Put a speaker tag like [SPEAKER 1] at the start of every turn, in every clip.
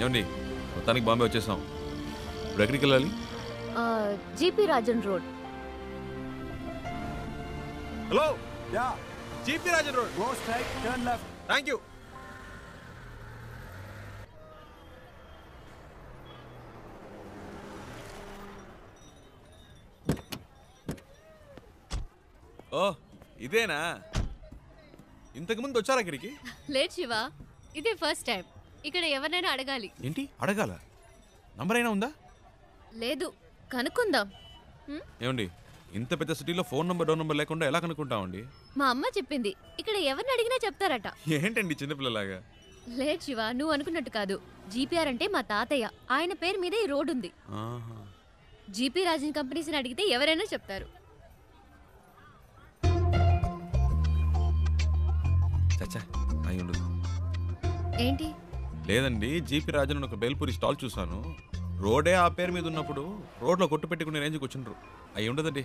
[SPEAKER 1] ఏమండి మొత్తానికి బాంబే వచ్చేసాం. ఇప్పుడు ఎక్కడికి వెళ్ళాలి?
[SPEAKER 2] GP Rajan road.
[SPEAKER 1] Hello yeah GP Rajan road.
[SPEAKER 3] Go straight turn left.
[SPEAKER 1] Thank you. ఓ ఇదేనా? ఇంతకు ముందు వచ్చారా ఇక్కడికి?
[SPEAKER 2] లేదు శివ, ఇదే ఫస్ట్ టైం. ఇక్కడ ఎవరినైనా అడగాలి.
[SPEAKER 1] ఏంటి అడగాల? నంబర్ అయినా ఉందా?
[SPEAKER 2] లేదు, కనుక్కుందాం.
[SPEAKER 1] ఏమండి ఇంత పెద్ద సిటీలో ఫోన్ నంబర్ డోర్ నంబర్ లేకుండా ఎలా కనుక్కుంటామండి?
[SPEAKER 2] మా అమ్మ చెప్పింది ఇక్కడ ఎవరిని అడిగినా చెప్తారట.
[SPEAKER 1] ఏంటండి చిన్నపిల్లలాగా?
[SPEAKER 2] లేదు శివ, నువ్వు అనుకున్నట్టు కాదు. జీపీఆర్ అంటే మా తాతయ్య, ఆయన పేరు మీద ఈ రోడ్ ఉంది. జీపీ రాజన్ కంపెనీస్ని అడిగితే ఎవరైనా చెప్తారు.
[SPEAKER 1] చచ్చా అయి ఉండదు.
[SPEAKER 2] ఏంటి?
[SPEAKER 1] లేదండి, జీపీ రాజన్ ఒక బేల్పూరి స్టాల్ చూసాను. రోడే ఆ పేరు మీద ఉన్నప్పుడు రోడ్లో కొట్టు పెట్టుకునే రేంజ్కి వచ్చిండ్రు. అయి ఉండదండి.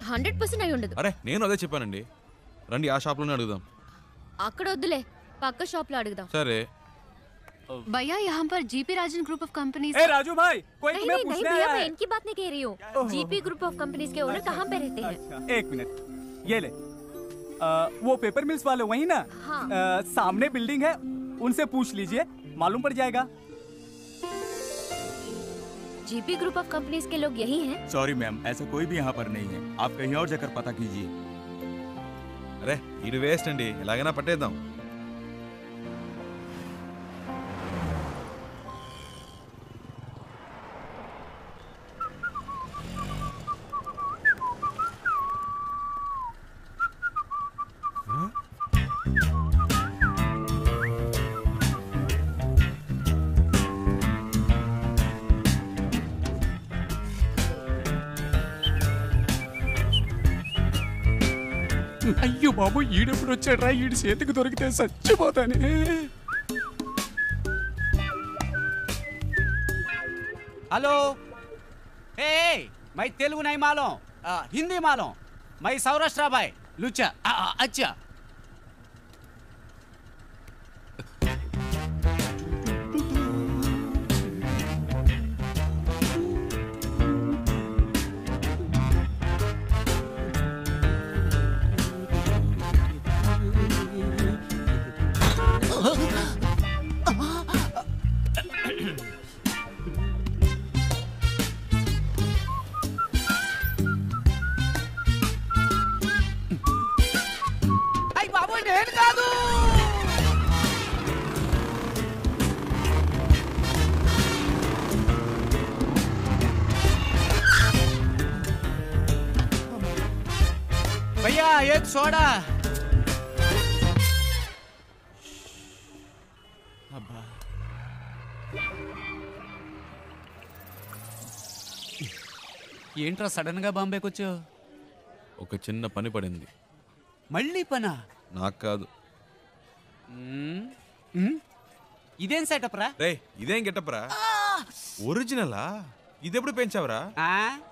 [SPEAKER 2] 100% అయి ఉండదు.
[SPEAKER 1] అరే నేను అదే చెప్పానండి. రండి ఆ షాప్లోనే అడుగుదాం.
[SPEAKER 2] అక్కడ వద్దులే, పక్క షాప్ లో అడుగుదాం.
[SPEAKER 1] సరే.
[SPEAKER 2] भैया यहाँ पर GP Rajan group of companies.
[SPEAKER 3] ए राजू भाई, कोई तुम्हें
[SPEAKER 2] नहीं
[SPEAKER 3] पूछने
[SPEAKER 2] भैया,
[SPEAKER 3] आया
[SPEAKER 2] मैं
[SPEAKER 3] है।
[SPEAKER 2] इनकी बात नहीं कह रही हूँ। जीपी ग्रुप ऑफ कंपनीज के ओनर कहाँ पे रहते हैं?
[SPEAKER 3] एक मिनट, ये ले। वो पेपर मिल्स वाले वही ना?
[SPEAKER 2] हाँ।
[SPEAKER 3] सामने बिल्डिंग है, उनसे पूछ लीजिए, मालूम पड़ जाएगा।
[SPEAKER 2] जीपी ग्रुप ऑफ कंपनीज के लोग यही हैं?
[SPEAKER 4] सॉरी मैम, ऐसा कोई भी यहाँ पर नहीं है, आप कहीं और जाकर पता कीजिए।
[SPEAKER 1] అరే ఇది వేస్ట్ అండి, ఎలాగైనా పట్టేద్దాం.
[SPEAKER 3] అయ్యో బాబు, ఈడెప్పుడు వచ్చాడ్రా? ఈడి చేతికి దొరికితే చచ్చిపోతానే.
[SPEAKER 5] हेलो, ए मैं तेलुगु नहीं मालूम, हिंदी मालूम, मैं सौराष्ट्र भाई लुच्चा। अच्छा भैया एक सोडा। अब्बा ఏంట్రా సడన్ గా బాంబేకి వచ్చావు?
[SPEAKER 1] ఒక చిన్న పని పడింది.
[SPEAKER 5] మళ్ళీ పనా?
[SPEAKER 1] నాకు కాదు.
[SPEAKER 5] ఇదేం సెటప్ రా?
[SPEAKER 1] రే ఇదేం గెటప్ రా? ఒరిజినలా? ఇదెప్పుడు పెంచావురా?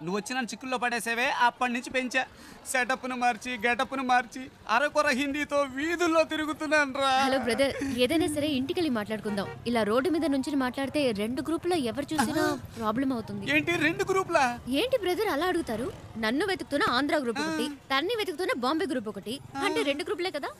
[SPEAKER 5] నువ్వు వచ్చిన చిక్కుల్లో పడేసేవే, అప్పటి నుంచి పెంచా. సెటప్ను మార్చి గెటప్ను మార్చి అరకొర హిందీతో వీధుల్లో తిరుగుతున్నాను రా.
[SPEAKER 2] హలో బ్రదర్, ఏదైనా సరే ఇంటికెళ్ళి మాట్లాడుకుందాం. ఇలా రోడ్డు మీద నుంచి మాట్లాడితే రెండు గ్రూపులో ఎవరు చూసినా ప్రాబ్లం అవుతుంది.
[SPEAKER 5] ఏంటి రెండు గ్రూపులా?
[SPEAKER 2] ఏంటి బ్రదర్ అలా అడుగుతారు? నన్ను వెతుకుతున్న ఆంధ్ర గ్రూప్ ఒకటి, తన్ని వెతుకుతున్న బాంబే గ్రూప్ ఒకటి, అంటే రెండు గ్రూపులే కదా.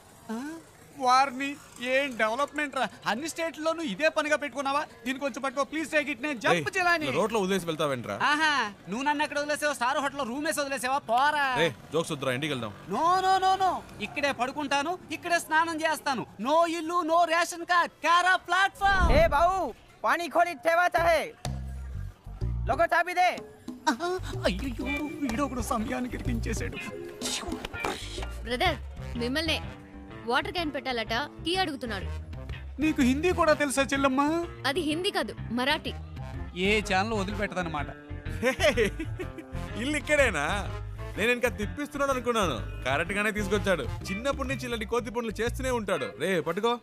[SPEAKER 5] వారిని ఏం డెవలప్మెంట్ రా! అన్ని స్టేట్లోనూ ఇదే పనిగా పెట్టుకున్నావా? దీనికి కొంచెం పట్టుకో ప్లీజ్, టేక్ ఇట్. నేను జంప్ చేయాలని
[SPEAKER 1] రోడ్లో వదిలేసి వెళ్తావేంట్రా?
[SPEAKER 5] ఆహా, నువ్వు నన్ను ఎక్కడ వదిలేసావా? స్టార్ హోటల్లో రూమ్ వేసి వదిలేసావా? పోరా.
[SPEAKER 1] రే జోక్స్ వద్దురా, ఇంటికి వెళ్దాం.
[SPEAKER 5] నో నో నో నో, ఇక్కడే పడుకుంటాను, ఇక్కడే స్నానం చేస్తాను. నో ఇల్లు, నో రేషన్ కార్డ్, కారా ప్లాట్ఫామ్.
[SPEAKER 6] ए बाबू, पानी खोली ठेवाचा है, लोगो चाबी दे.
[SPEAKER 5] అయ్యో, వీడొకడు సమయానికి ఇరికించేశాడు.
[SPEAKER 2] బ్రదర్ మిమ్మల్నే వాటర్ క్యాన్ పెట్టాలట, టీ అడుగుతున్నాడు.
[SPEAKER 5] నీకు హిందీ కూడా తెలుసా చెల్లమ్మ?
[SPEAKER 2] అది హిందీ కాదు, మరాఠీ.
[SPEAKER 5] ఏ ఛానల్ వదిలిపెట్టదన్నమాట.
[SPEAKER 1] ఇల్లు ఇక్కడేనా? నేను ఇంకా తిప్పిస్తున్నాడు అనుకున్నాను. కరెక్ట్ గానే తీసుకొచ్చాడు. చిన్నప్పటి నుంచి ఇలాంటి కోతి పనులు చేస్తూనే ఉంటాడు. రే పట్టుకో,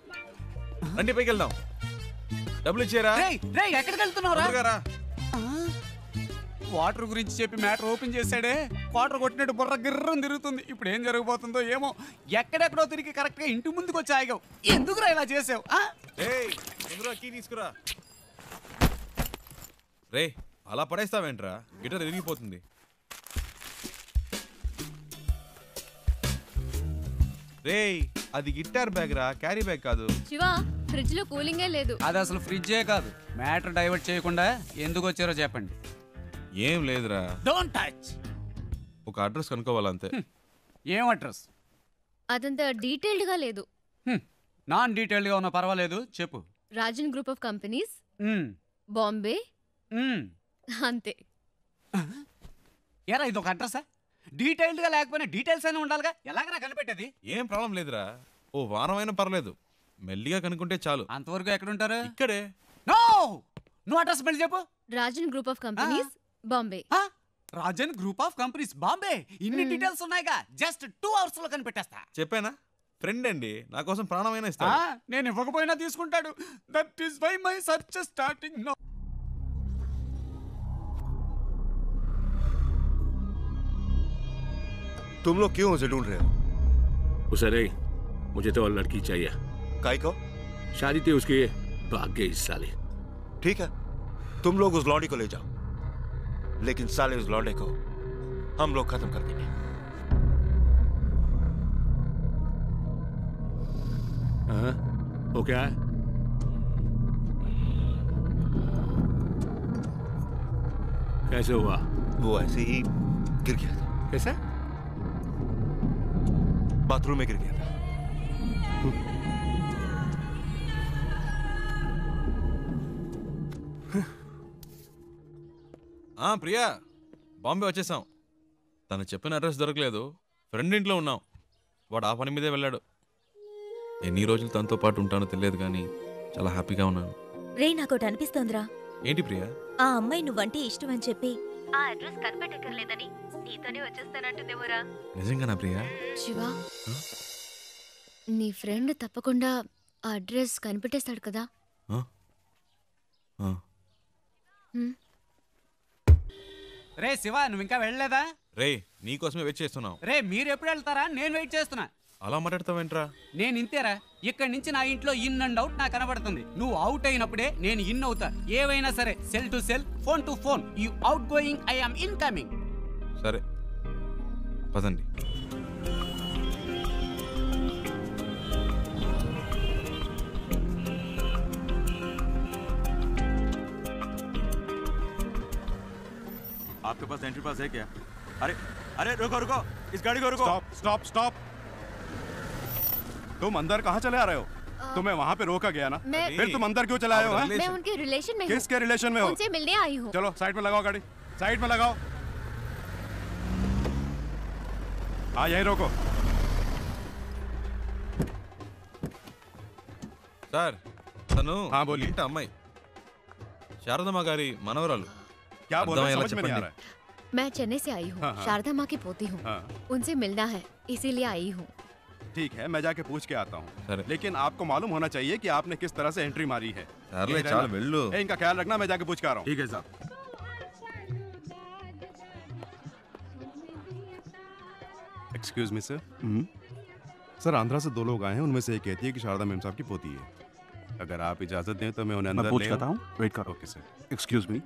[SPEAKER 1] రండి పైకి వెళ్దాం. డబ్బులు ఇచ్చారా?
[SPEAKER 5] ఎక్కడికి వెళ్తున్నావు రా?
[SPEAKER 3] వాటర్ గురించి చెప్పి మ్యాటర్ ఓపెన్ చేశాడే, వాటర్ కొట్టినట్టు బుర్ర గిర్రం తిరుగుతుంది. ఇప్పుడు ఏం జరగబోతుందో ఏమో. ఎక్కడెక్కడో తిరిగి కరెక్ట్ గా ఇంటి ముందుకు వచ్చి ఆగావు. ఎందుకురా ఇలా చేసావు?
[SPEAKER 1] కీ తీసుకురా. రే అలా పడేస్తావేంట్రా, గిటార్ విరిగిపోతుంది. రే అది గిటార్ బ్యాగ్ రా, క్యారీ బ్యాగ్ కాదు.
[SPEAKER 2] శివ, ఫ్రిడ్జ్ లో కూలింగే లేదు.
[SPEAKER 5] అది అసలు ఫ్రిడ్జే కాదు. మ్యాటర్ డైవర్ట్ చేయకుండా ఎందుకు వచ్చారో చెప్పండి.
[SPEAKER 1] ఏం లేదురా,
[SPEAKER 5] డోంట్ టచ్.
[SPEAKER 1] ఒక అడ్రస్ కనుక్కోవాలంతే.
[SPEAKER 5] ఏం అడ్రస్?
[SPEAKER 2] అదంత డీటెయిల్డ్ గా లేదు.
[SPEAKER 5] నాన్ డీటెయిల్డ్ గా ఉన్నా పర్వాలేదు, చెప్పు.
[SPEAKER 2] రాజన్ గ్రూప్ ఆఫ్ కంపెనీస్,
[SPEAKER 5] మ్మ్.
[SPEAKER 2] బాంబే,
[SPEAKER 5] మ్మ్.
[SPEAKER 2] అంతే.
[SPEAKER 5] ఎరా ఇది ఒక అడ్రసా? డీటెయిల్డ్ గా లేకపోయినా డీటెయిల్స్ అయినా ఉండాలిగా. ఎలాగరా కనిపెట్టేది?
[SPEAKER 1] ఏం ప్రాబ్లం లేదురా, ఓ వారం అయినా పర్లేదు, మెల్లిగా కనుక్కుంటే చాలు.
[SPEAKER 5] అంతవరకు ఎక్కడుంటారు?
[SPEAKER 1] ఇక్కడే.
[SPEAKER 5] నో, నువ్వు అడ్రస్ మళ్ళీ చెప్పు.
[SPEAKER 2] Rajan group of companies, Bombay.
[SPEAKER 5] Rajan group of companies, Bombay. ఇన్ని డీటెయిల్స్ ఉన్నాయిగా, జస్ట్ 2 hours లో కనిపెట్టేస్తా.
[SPEAKER 1] చెప్పానా, ఫ్రెండ్ అండి, నా కోసం ప్రాణమైనా ఇస్తా.
[SPEAKER 3] నేను ఇవ్వకపోయినా తీసుకుంటాడు. That is why my search starting now.
[SPEAKER 7] तुम लोग क्यों उसे ढूंढ रहे हो?
[SPEAKER 8] उसे नहीं, मुझे तो और लड़की चाहिए।
[SPEAKER 7] काय को?
[SPEAKER 8] शादी थी उसकी, भाग गई इस साले।
[SPEAKER 7] ठीक है, तुम लोग उस लौंडी को ले जाओ, लेकिन साले उस लौंडे को हम लोग खत्म कर देंगे।
[SPEAKER 8] हाँ, वो क्या है? कैसे हुआ?
[SPEAKER 7] वो ऐसे ही गिर गया था।
[SPEAKER 8] कैसे?
[SPEAKER 7] बाथरूम में गिर गया था।
[SPEAKER 1] ప్రియా, బాంబే వచ్చేసాం. తను చెప్పిన అడ్రస్ దొరకలేదు, ఫ్రెండ్ ఇంట్లో ఉన్నాం. వాడు ఆ పని మీదే వెళ్ళాడు. ఎన్ని రోజులు తనతో పాటు ఉంటానో తెలియదు కానీ చాలా హ్యాపీగా ఉన్నాను.
[SPEAKER 9] రే, నాకోటి అనిపిస్తోందిరా.
[SPEAKER 1] ఏంటి ప్రియా?
[SPEAKER 9] ఆ అమ్మాయి నువ్వంటే ఇష్టం అని చెప్పి
[SPEAKER 2] ఆ అడ్రస్ కనిపెట్టక్కర్లేదని నీతోనే వచ్చేస్తానంటుందేమోరా.
[SPEAKER 1] నిజంగానా ప్రియా?
[SPEAKER 2] శివ, నీ ఫ్రెండ్ తప్పకుండా ఆ అడ్రస్ కనిపెట్టేస్తాడు కదా.
[SPEAKER 5] రే శివ, నువ్వు ఇంకా వెళ్ళలేదా?
[SPEAKER 1] రే నీకోసమే వెయిట్ చేస్తున్నావు.
[SPEAKER 5] రే మీరు ఎప్పుడు వెళ్తారా? నేను వెయిట్ చేస్తున్నా.
[SPEAKER 1] అలా మాట్లాడతావేంట్రా?
[SPEAKER 5] నేను ఇంతేరా, ఇక్కడి నుంచి నా ఇంట్లో ఇన్ అండ్ అవుట్ నాకు కనబడుతుంది. నువ్వు అవుట్ అయినప్పుడే నేను ఇన్ అవుతా. ఏవైనా సరే, cell to cell, phone to phone. You out going, I am incoming.
[SPEAKER 1] సరే పదండి.
[SPEAKER 4] आपके पास एंट्री पास है क्या? अरे अरे रुको रुको, इस गाड़ी को रुको।
[SPEAKER 10] Stop stop stop. तुम अंदर कहाँ चले आ रहे हो? तुम्हें वहाँ पे रोका गया ना, फिर तुम अंदर क्यों चले आए हो?
[SPEAKER 2] मैं उनके रिलेशन में हूँ।
[SPEAKER 10] किसके रिलेशन में हो?
[SPEAKER 2] उनसे मिलने आई हूँ।
[SPEAKER 10] चलो साइड में लगाओ गाड़ी, साइड में लगाओ। हाँ यहीं रोको।
[SPEAKER 1] సార్, తను
[SPEAKER 10] हाँ बोलिए।
[SPEAKER 1] ఇంటి అమ్మాయి, శారదమ్మ గారి మనవరాలు.
[SPEAKER 10] क्या बोल रहे हो?
[SPEAKER 1] అర్థమయ్యేలా
[SPEAKER 10] समझ में नहीं आ
[SPEAKER 1] చెప్పండి.
[SPEAKER 10] रहा है।
[SPEAKER 2] मैं चेन्नई से आई हूँ।
[SPEAKER 10] हाँ, हाँ।
[SPEAKER 2] शारदा माँ की पोती हूँ।
[SPEAKER 10] हाँ।
[SPEAKER 2] उनसे मिलना है, इसीलिए आई हूँ।
[SPEAKER 10] ठीक है, मैं जाके पूछ के आता हूँ,
[SPEAKER 1] अरे।
[SPEAKER 10] लेकिन आपको मालूम होना चाहिए कि आपने किस तरह से एंट्री मारी है।
[SPEAKER 1] సర్లే
[SPEAKER 10] यही
[SPEAKER 1] చాలు
[SPEAKER 10] रहना।
[SPEAKER 1] వెళ్ళు.
[SPEAKER 10] ए, इनका ख्याल रखना, मैं जाके पूछ के आ रहा हूँ।
[SPEAKER 4] ठीक है साहब।
[SPEAKER 10] Excuse me sir. Sir, Andhra से 2 लोग आए हैं, उनमें से एक कहती है कि शारदा मैम साहब की पोती है। अगर आप इजाजत दें तो मैं उन्हें अंदर
[SPEAKER 3] मैं पूछ
[SPEAKER 10] ले
[SPEAKER 3] लेता
[SPEAKER 10] आऊं?
[SPEAKER 3] हूँ, वेट करो।
[SPEAKER 10] Okay sir.
[SPEAKER 3] Excuse me.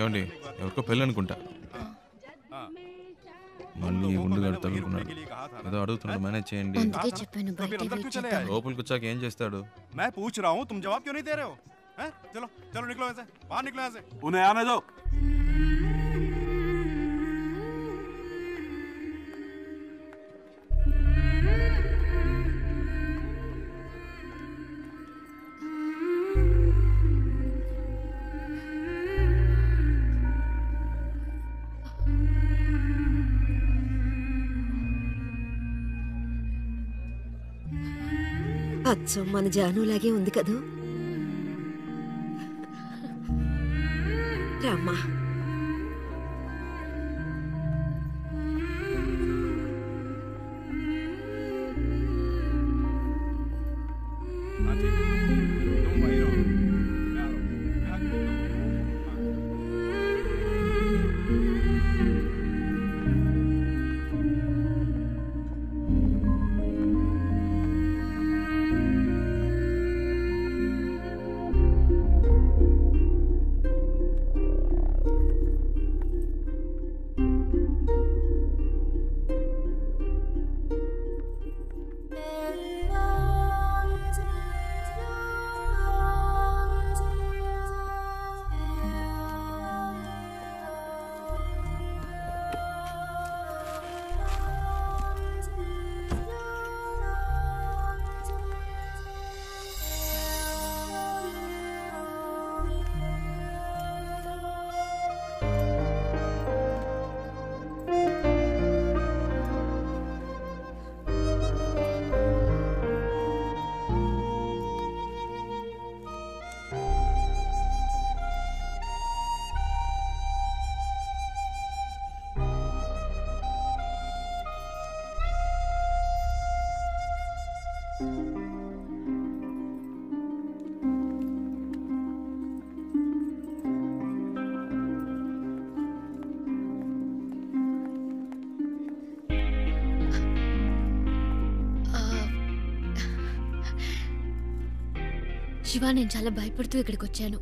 [SPEAKER 1] ఏమండి, ఎవరికో పెళ్ళి అనుకుంటా. మళ్ళీ ఉండుగాడు తగులుకున్నాడు. ఏదో అడుగుతున్నాడు, మేనేజ్ చేయండి.
[SPEAKER 2] అందుకే చెప్పాను బయట వెయిట్ చేద్దాం.
[SPEAKER 1] లోపలికి వచ్చాక ఏం చేస్తాడు?
[SPEAKER 10] मैं पूछ रहा हूँ, तुम जवाब क्यों नहीं दे रहे हो? हैं? चलो चलो निकलो यहाँ से, बाहर निकलो यहाँ से।
[SPEAKER 4] उन्हें आने दो।
[SPEAKER 9] అచ్చం మన జానులాగే ఉంది కదూ. రామ్మా.
[SPEAKER 2] శివ, నేను చాలా భయపడుతూ ఇక్కడికి వచ్చాను.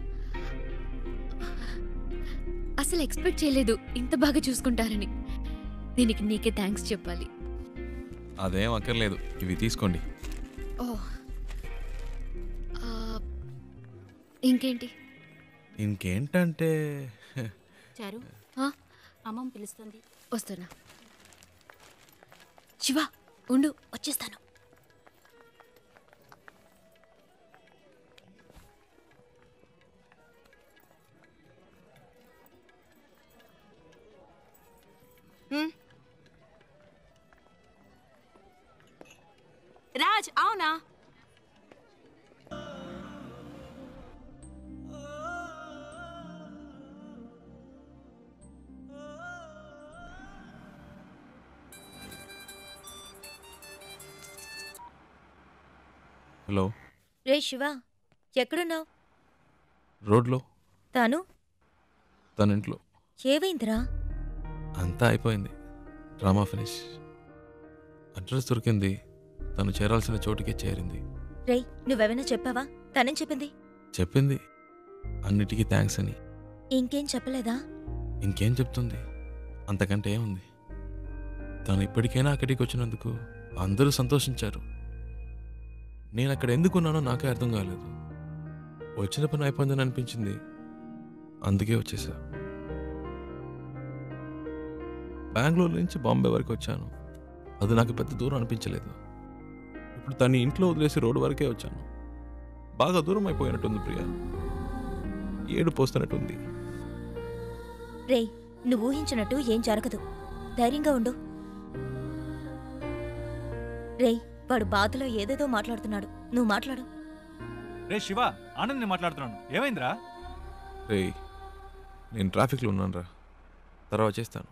[SPEAKER 2] అసలు ఎక్స్పెక్ట్ చేయలేదు ఇంత బాగా చూసుకుంటారని. దీనికి నీకే థ్యాంక్స్ చెప్పాలి.
[SPEAKER 1] అదేం అక్కర్లేదు, ఇవి తీసుకోండి.
[SPEAKER 2] ఓ, ఇంకేంటి?
[SPEAKER 1] ఇంకేంటంటే
[SPEAKER 11] చారు, అమ్మమ్మ పిలుస్తుంది.
[SPEAKER 2] వస్తున్నా. శివ ఉండు, వచ్చేస్తాను.
[SPEAKER 11] రాజ్, అవునా?
[SPEAKER 1] హలో.
[SPEAKER 9] రే శివ, ఎక్కడున్నావు?
[SPEAKER 1] రోడ్లో.
[SPEAKER 9] తాను
[SPEAKER 1] తన ఇంట్లో.
[SPEAKER 9] ఏవైందిరా?
[SPEAKER 1] అంతా అయిపోయింది, డ్రామా ఫినిష్. అడ్రస్ దొరికింది, తను చేరాల్సిన చోటుకే చేరింది.
[SPEAKER 9] రేయ్, నువ్వెవైనా చెప్పావా? తనేం చెప్పింది?
[SPEAKER 1] చెప్పింది అన్నిటికీ థ్యాంక్స్ అని.
[SPEAKER 9] ఇంకేం చెప్పలేదా?
[SPEAKER 1] ఇంకేం చెప్తుంది, అంతకంటే ఏముంది. తను ఇప్పటికైనా అక్కడికి వచ్చినందుకు అందరూ సంతోషించారు. నేను అక్కడ ఎందుకున్నానో నాకే అర్థం కాలేదు. వచ్చిన పని అయిపోయిందని అనిపించింది, అందుకే వచ్చేసా. బెంగళూరు నుంచి బాంబే వరకు వచ్చాను, అది నాకు పెద్ద దూరం అనిపించలేదు. ఇప్పుడు తను ఇంట్లో వదిలేసి రోడ్డు వరకే వచ్చాను. బాగా దూరం అయిపోయినట్టుంది ప్రియా, ఏడు పోస్తున్నట్టుంది.
[SPEAKER 9] రేయ్, నువ్వు ఊహించినట్టు ఏం జరగదు, ధైర్యంగా ఉండు. రేయ్, వాడు బాధలో ఏదేదో మాట్లాడుతున్నాడు, నువ్వు మాట్లాడు.
[SPEAKER 12] రే శివ, ఆనంద్ నేను మాట్లాడుతున్నాను. ఏమైందిరా?
[SPEAKER 1] రేయ్, నేను ట్రాఫిక్లో ఉన్నాను రా, తర్వాత చేస్తాను.